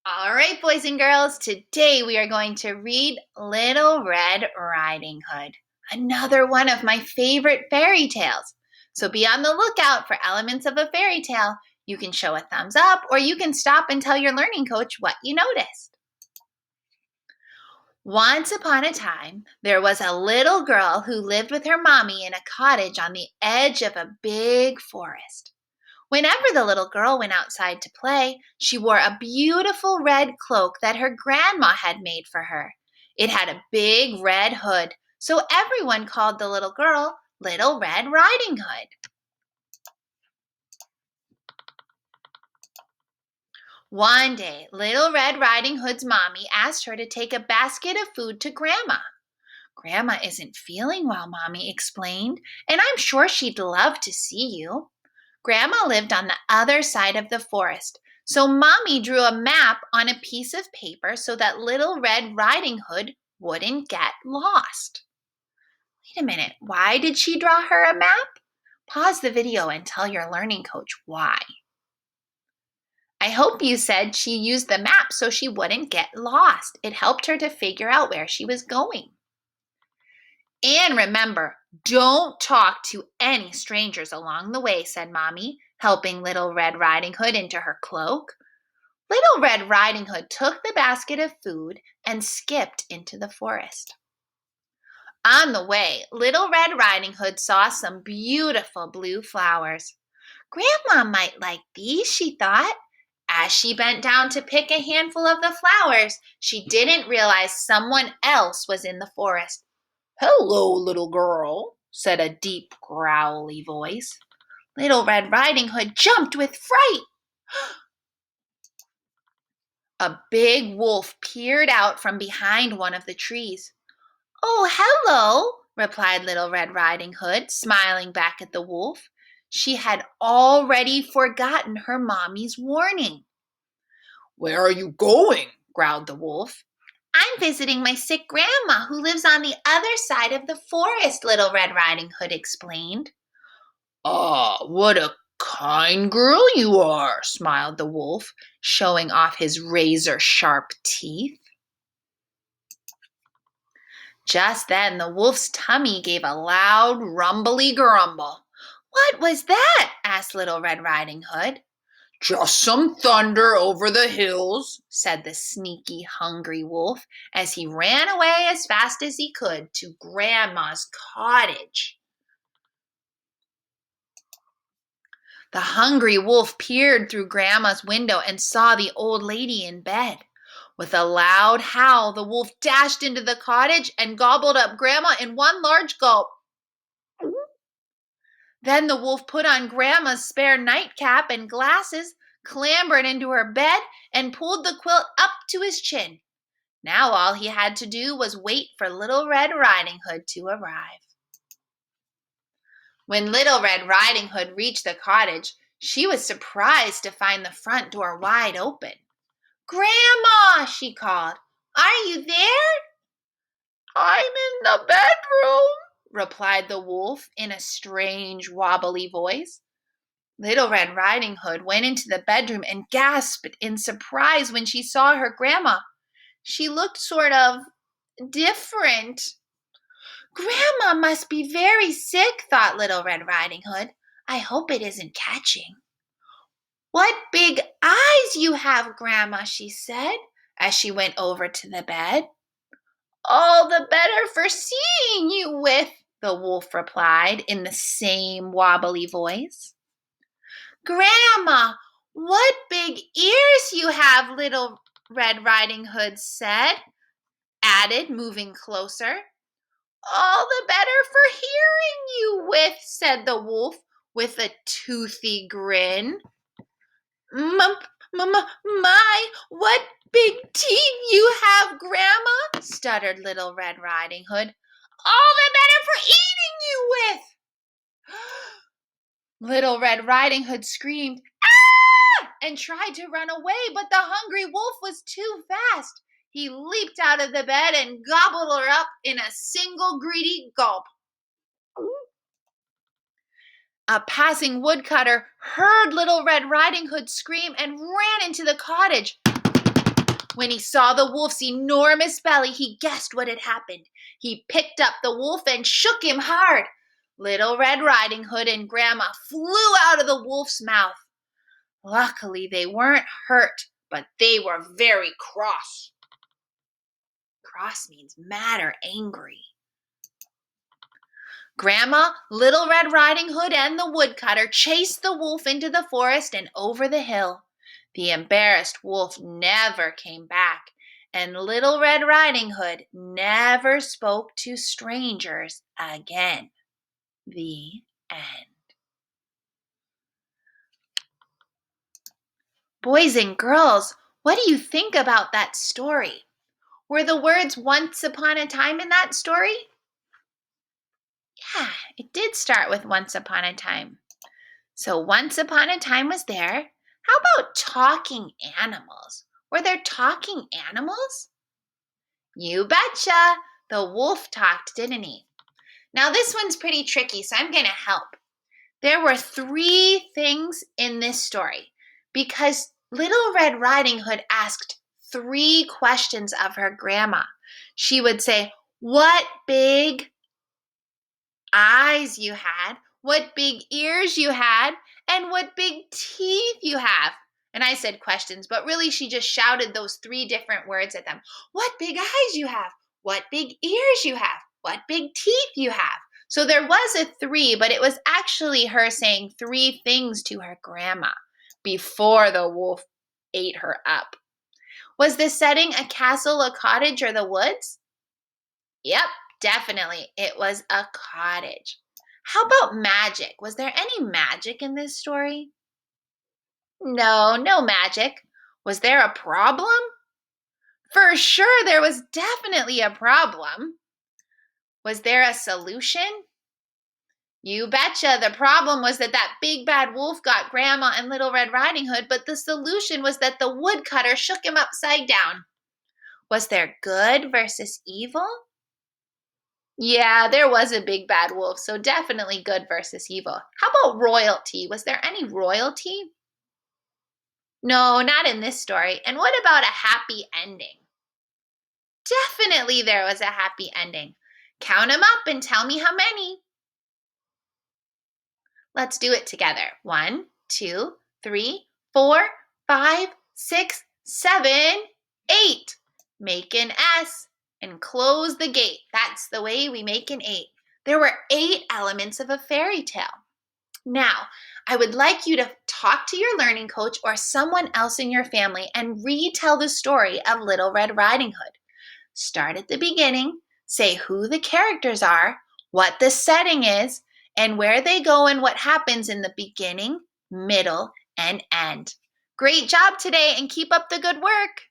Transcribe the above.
All right, boys and girls, today we are going to read Little Red Riding Hood, another one of my favorite fairy tales. So be on the lookout for elements of a fairy tale. You can show a thumbs up or you can stop and tell your learning coach what you noticed. Once upon a time, there was a little girl who lived with her mommy in a cottage on the edge of a big forest. Whenever the little girl went outside to play, she wore a beautiful red cloak that her grandma had made for her. It had a big red hood, so everyone called the little girl Little Red Riding Hood. One day, Little Red Riding Hood's mommy asked her to take a basket of food to Grandma. Grandma isn't feeling well, Mommy explained, and I'm sure she'd love to see you. Grandma lived on the other side of the forest, so Mommy drew a map on a piece of paper so that Little Red Riding Hood wouldn't get lost. Wait a minute, why did she draw her a map? Pause the video and tell your learning coach why. I hope you said she used the map so she wouldn't get lost. It helped her to figure out where she was going. And remember, don't talk to any strangers along the way, said Mommy, helping Little Red Riding Hood into her cloak. Little Red Riding Hood took the basket of food and skipped into the forest. On the way, Little Red Riding Hood saw some beautiful blue flowers. Grandma might like these, she thought. As she bent down to pick a handful of the flowers, she didn't realize someone else was in the forest. "Hello, little girl," said a deep, growly voice. Little Red Riding Hood jumped with fright. A big wolf peered out from behind one of the trees. "Oh, hello," replied Little Red Riding Hood, smiling back at the wolf. She had already forgotten her mommy's warning. "Where are you going?" growled the wolf. "I'm visiting my sick grandma who lives on the other side of the forest," Little Red Riding Hood explained. "Ah, what a kind girl you are," smiled the wolf, showing off his razor-sharp teeth. Just then, the wolf's tummy gave a loud, rumbly grumble. "What was that?" asked Little Red Riding Hood. "Just some thunder over the hills," said the sneaky, hungry wolf as he ran away as fast as he could to Grandma's cottage. The hungry wolf peered through Grandma's window and saw the old lady in bed. With a loud howl, the wolf dashed into the cottage and gobbled up Grandma in one large gulp. Then the wolf put on Grandma's spare nightcap and glasses, clambered into her bed, and pulled the quilt up to his chin. Now all he had to do was wait for Little Red Riding Hood to arrive. When Little Red Riding Hood reached the cottage, she was surprised to find the front door wide open. "Grandma," she called, "are you there?" "I'm in the bedroom," replied the wolf in a strange, wobbly voice. Little Red Riding Hood went into the bedroom and gasped in surprise when she saw her grandma. She looked sort of different. "Grandma must be very sick," thought Little Red Riding Hood. "I hope it isn't catching." "What big eyes you have, Grandma," she said as she went over to the bed. "All the better for seeing you with," the wolf replied in the same wobbly voice. "Grandma, what big ears you have," Little Red Riding Hood added, moving closer. "All the better for hearing you with," said the wolf with a toothy grin. My, what big teeth you have, Grandma," stuttered Little Red Riding Hood. "All the better for eating you with." Little Red Riding Hood screamed, "Ah!" and tried to run away, but the hungry wolf was too fast. He leaped out of the bed and gobbled her up in a single greedy gulp. A passing woodcutter heard Little Red Riding Hood scream and ran into the cottage. When he saw the wolf's enormous belly, he guessed what had happened. He picked up the wolf and shook him hard. Little Red Riding Hood and Grandma flew out of the wolf's mouth. Luckily, they weren't hurt, but they were very cross. Cross means mad or angry. Grandma, Little Red Riding Hood, and the woodcutter chased the wolf into the forest and over the hill. The embarrassed wolf never came back, and Little Red Riding Hood never spoke to strangers again. The end. Boys and girls, what do you think about that story? Were the words once upon a time in that story? Yeah, it did start with once upon a time. So once upon a time was there. How about talking animals? Were there talking animals? You betcha. The wolf talked, didn't he? Now this one's pretty tricky, so I'm going to help. There were 3 things in this story because Little Red Riding Hood asked 3 questions of her grandma. She would say, "What big eyes you had, what big ears you had, and what big teeth you have." And I said questions, but really she just shouted those 3 different words at them. What big eyes you have, what big ears you have, what big teeth you have. So there was a 3, but it was actually her saying 3 things to her grandma before the wolf ate her up. Was the setting a castle, a cottage, or the woods? Yep, definitely. It was a cottage. How about magic? Was there any magic in this story? No, no magic. Was there a problem? For sure, there was definitely a problem. Was there a solution? You betcha. The problem was that big bad wolf got Grandma and Little Red Riding Hood, but the solution was that the woodcutter shook him upside down. Was there good versus evil? Yeah, there was a big bad wolf, so definitely good versus evil. How about royalty? Was there any royalty? No, not in this story. And what about a happy ending? Definitely there was a happy ending. Count them up and tell me how many. Let's do it together. 1, 2, 3, 4, 5, 6, 7, 8. Make an S and close the gate. That's the way we make an 8. There were 8 elements of a fairy tale. Now, I would like you to talk to your learning coach or someone else in your family and retell the story of Little Red Riding Hood. Start at the beginning, say who the characters are, what the setting is, and where they go and what happens in the beginning, middle, and end. Great job today and keep up the good work.